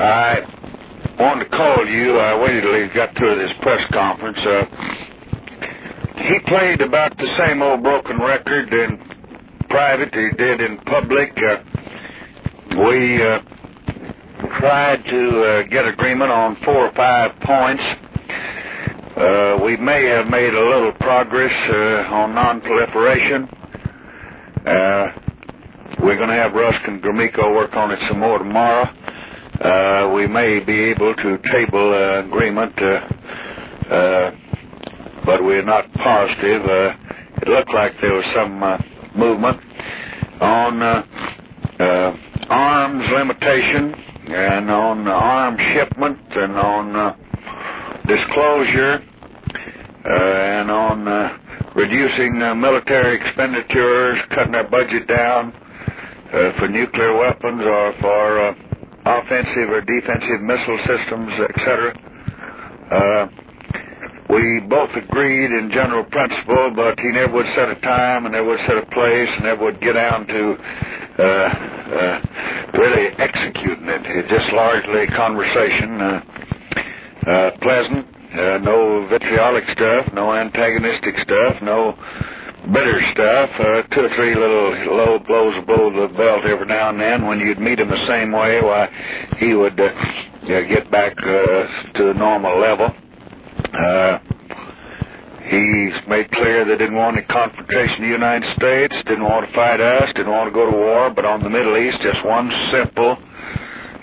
I wanted to call you. I waited till he got through this press conference. He played about the same old broken record in private he did in public. We tried to get agreement on 4 or 5 points. We may have made a little progress on non-proliferation. We're going to have Rusk and Gromyko work on it some more tomorrow. We may be able to table agreement, but we're not positive. It looked like there was some movement on arms limitation and on arms shipment and on disclosure and on reducing military expenditures, cutting our budget down for nuclear weapons or for offensive or defensive missile systems, etc. We both agreed in general principle, but he never would set a time and never would set a place and never would get down to really executing it. It's just largely conversation, pleasant, no vitriolic stuff, no antagonistic stuff, no bitter stuff, 2 or 3 little low blows below the belt every now and then. When you'd meet him the same way, why, he would get back to the normal level. He's made clear they didn't want any confrontation in the United States, didn't want to fight us, didn't want to go to war, but on the Middle East, just one simple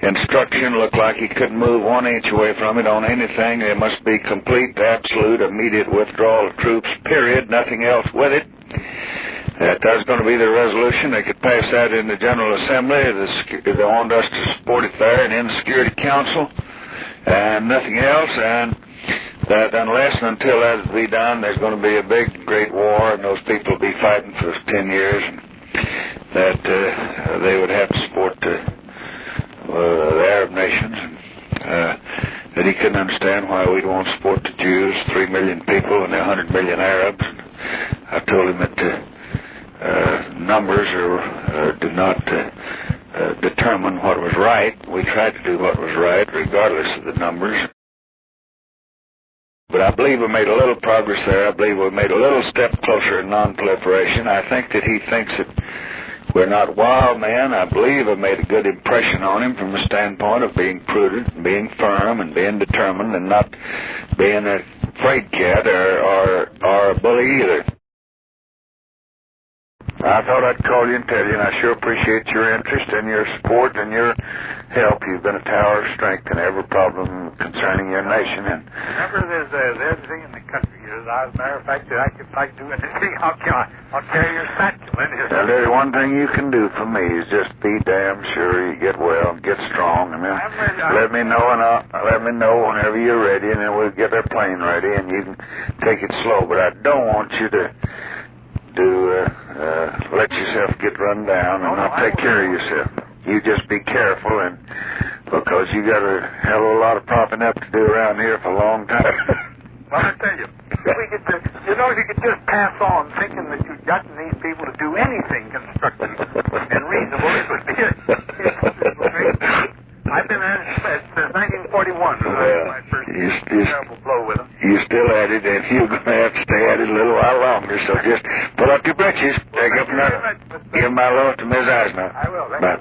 instruction. Looked like he couldn't move 1 inch away from it on anything. There must be complete, absolute, immediate withdrawal of troops, period, nothing else with it. That was going to be the resolution. They could pass that in the General Assembly. They wanted us to support it there and in the Security Council and nothing else. And that unless and until that is be done, there's going to be a big, great war, and those people will be fighting for 10 years, and that they would have to support the Arab nations, and that he couldn't understand why we'd want to support the Jews, 3 million people, and 100 million Arabs. And I told him that the numbers do not determine what was right. We tried to do what was right, regardless of the numbers. But I believe we made a little progress there. I believe we made a little step closer in non-proliferation. I think that he thinks that we're not wild men. I believe I made a good impression on him from the standpoint of being prudent, and being firm, and being determined, and not being a afraid cat or a bully either. I thought I'd call you and tell you, and I sure appreciate your interest and your support and your help. You've been a tower of strength in every problem concerning your nation. And remember, there's everything in the country. As a matter of fact, I could like do anything. I'll carry your satchel in here. Now, there's one thing you can do for me is just be damn sure you get well, get strong, and then let me know whenever you're ready, and then we'll get our plane ready, and you can take it slow. But I don't want you to let yourself get run down and not take care of yourself. You just be careful, and because you got a hell of a lot of propping up to do around here for a long time. Well, I tell you, if you could just pass on thinking that you'd gotten these people to do anything constructive and reasonable, it would be I've been at it since 1941. My first terrible blow with them. You're still at it, and you're going to have to stay at it a little while longer, so just pull up your britches, take up another. Give my love to Ms. Eisenhower. I will. Bye.